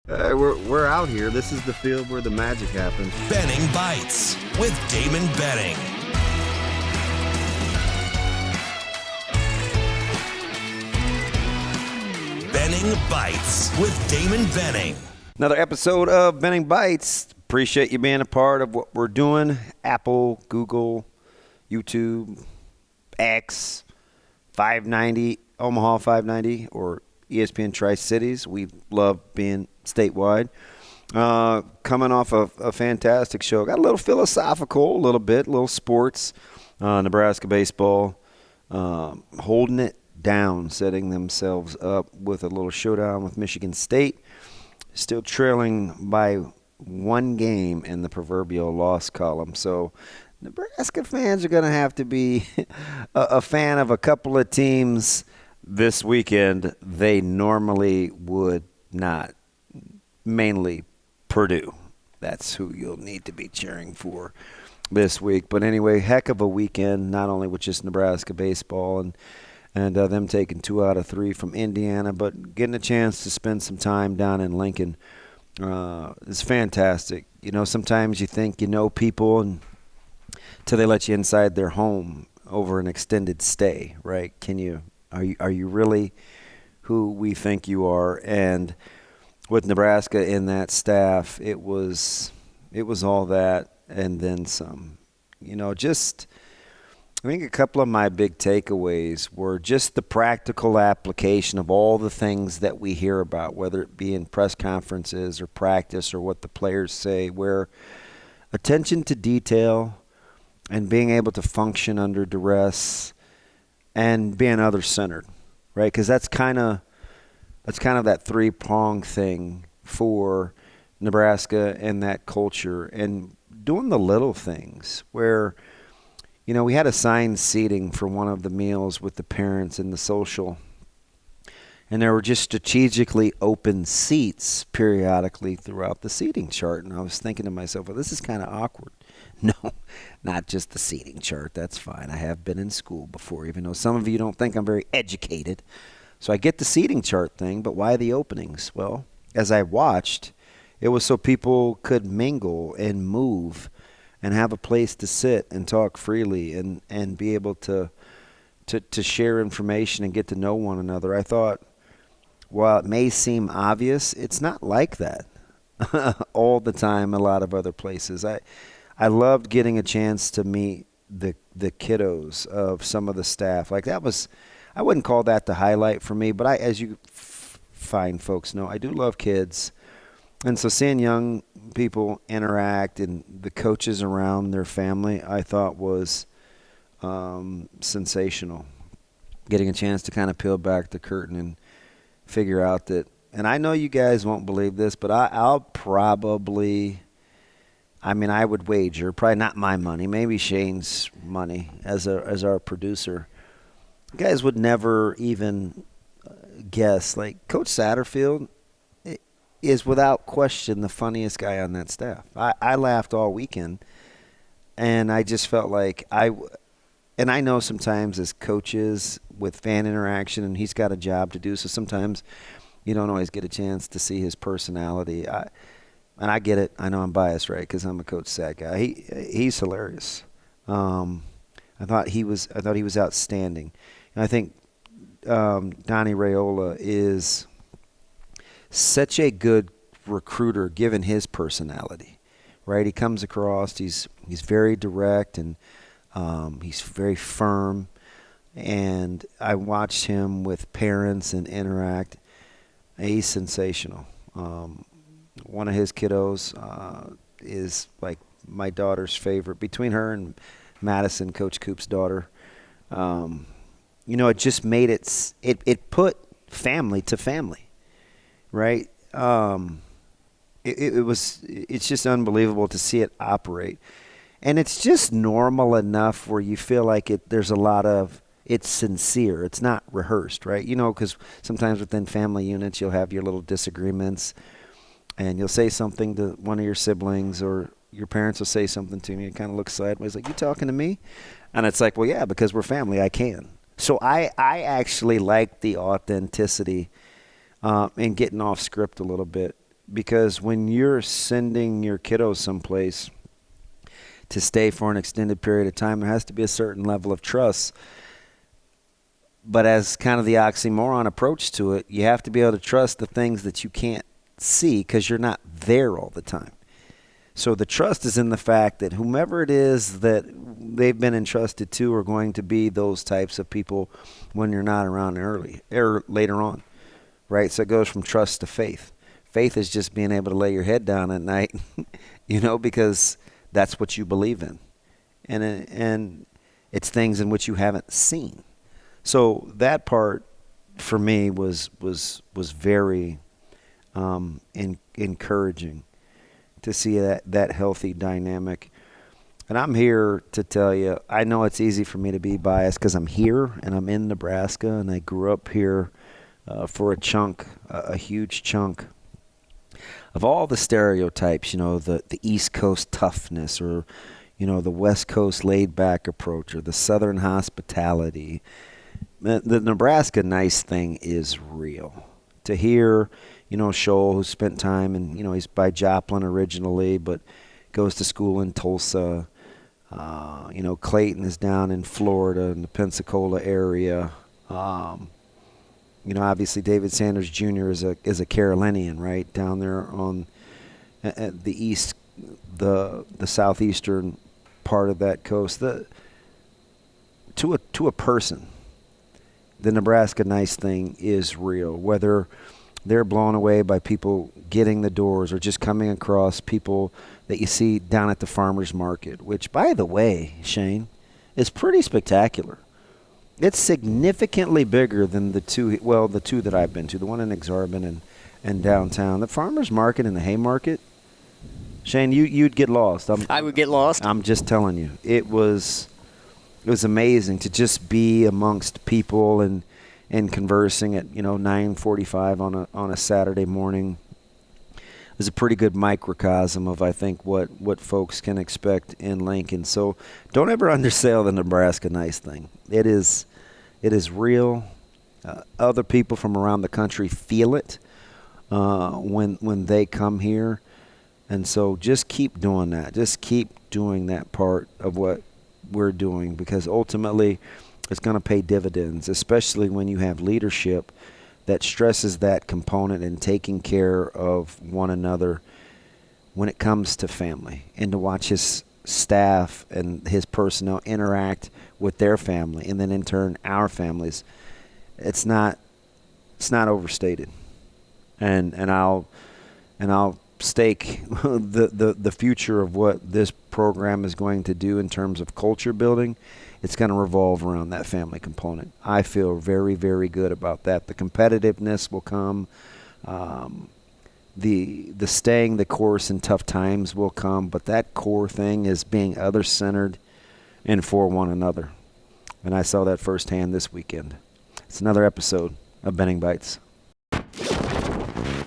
We're out here. This is the field where the magic happens. Benning Bites with Damon Benning. Benning Bites with Damon Benning. Another episode of Benning Bites. Appreciate you being a part of what we're doing. Apple, Google, YouTube, X, 590, Omaha 590, or ESPN Tri-Cities. We love being statewide. Coming off a fantastic show. Got a little philosophical, a little sports. Nebraska baseball holding it down, setting themselves up with a little showdown with Michigan State. Still trailing by one game in the proverbial loss column. So Nebraska fans are going to have to be a fan of a couple of teams this weekend they normally would not. Mainly Purdue. That's who you'll need to be cheering for this week. But anyway, heck of a weekend, not only with just Nebraska baseball and them taking 2 out of 3 from Indiana, but getting a chance to spend some time down in Lincoln is fantastic. You know, sometimes you think you know people until they let you inside their home over an extended stay, right? Are you really who we think you are? And with Nebraska in that staff, it was all that and then some. You know, I think a couple of my big takeaways were just the practical application of all the things that we hear about, whether it be in press conferences or practice or what the players say, where attention to detail and being able to function under duress and being other-centered, right? Because that's kind of that three-prong thing for Nebraska and that culture, and doing the little things where, you know, we had assigned seating for one of the meals with the parents and the social, and there were just strategically open seats periodically throughout the seating chart. And I was thinking to myself, well, this is kind of awkward. No, not just the seating chart. That's fine. I have been in school before, even though some of you don't think I'm very educated. So I get the seating chart thing, but why the openings? Well, as I watched, it was so people could mingle and move and have a place to sit and talk freely and be able to share information and get to know one another. I thought, while it may seem obvious, it's not like that all the time a lot of other places. I loved getting a chance to meet the kiddos of some of the staff. Like that was, I wouldn't call that the highlight for me, but as you fine folks know, I do love kids. And so seeing young people interact and the coaches around their family, I thought was sensational. Getting a chance to kind of peel back the curtain and figure out that, and I know you guys won't believe this, but I'll probably, I would wager, probably not my money, maybe Shane's money as our producer. You guys would never even guess. Like, Coach Satterfield is without question the funniest guy on that staff. I laughed all weekend, and I just felt like and I know sometimes as coaches with fan interaction, and he's got a job to do, so sometimes you don't always get a chance to see his personality. And I get it. I know I'm biased, right, because I'm a Coach Sat guy. He's hilarious. I thought he was outstanding. And I think Donnie Raiola is such a good recruiter given his personality, right? He comes across, he's very direct and he's very firm. And I watched him with parents and interact. He's sensational. One of his kiddos is like my daughter's favorite. Between her and Madison, Coach Coop's daughter, you know, it just made it put family to family, right? It's just unbelievable to see it operate. And it's just normal enough where you feel like there's a lot of, it's sincere. It's not rehearsed, right? You know, because sometimes within family units, you'll have your little disagreements and you'll say something to one of your siblings or your parents will say something to me and kind of look sideways like, you talking to me? And it's like, well, yeah, because we're family, I can. So I actually like the authenticity and getting off script a little bit because when you're sending your kiddos someplace to stay for an extended period of time, there has to be a certain level of trust. But as kind of the oxymoron approach to it, you have to be able to trust the things that you can't see because you're not there all the time. So the trust is in the fact that whomever it is that they've been entrusted to are going to be those types of people when you're not around early or later on, right? So it goes from trust to faith. Faith is just being able to lay your head down at night, because that's what you believe in. And it's things in which you haven't seen. So that part for me was very encouraging to see that healthy dynamic. And I'm here to tell you, I know it's easy for me to be biased because I'm here and I'm in Nebraska and I grew up here for a huge chunk of all the stereotypes, the East Coast toughness or, the West Coast laid-back approach or the Southern hospitality. The Nebraska Nice thing is real. To hear, Scholl, who spent time and, he's by Joplin originally, but goes to school in Tulsa. Clayton is down in Florida in the Pensacola area. Obviously David Sanders Jr. is a Carolinian, right, down there on the east, the southeastern part of that coast. To a person, the Nebraska Nice thing is real. Whether they're blown away by people getting the doors or just coming across people that you see down at the farmers market, which, by the way, Shane, is pretty spectacular. It's significantly bigger than the two that I've been to, the one in Exarban and downtown. The farmers market and the Haymarket, Shane, you'd get lost. I would get lost. I'm just telling you. It was amazing to just be amongst people and conversing at 9:45 on a Saturday morning. It was a pretty good microcosm of, I think, what folks can expect in Lincoln. So don't ever undersell the Nebraska Nice thing. It is real. Other people from around the country feel it when they come here. And so just keep doing that. Just keep doing that part of what we're doing, because ultimately it's going to pay dividends, especially when you have leadership that stresses that component and taking care of one another when it comes to family, and to watch his staff and his personnel interact with their family and then in turn our families. It's not overstated. And I'll stake the future of what this program is going to do in terms of culture building. It's going to revolve around that family component. I feel very, very good about that. The competitiveness will come. The staying the course in tough times will come. But that core thing is being other-centered and for one another. And I saw that firsthand this weekend. It's another episode of Benning Bites.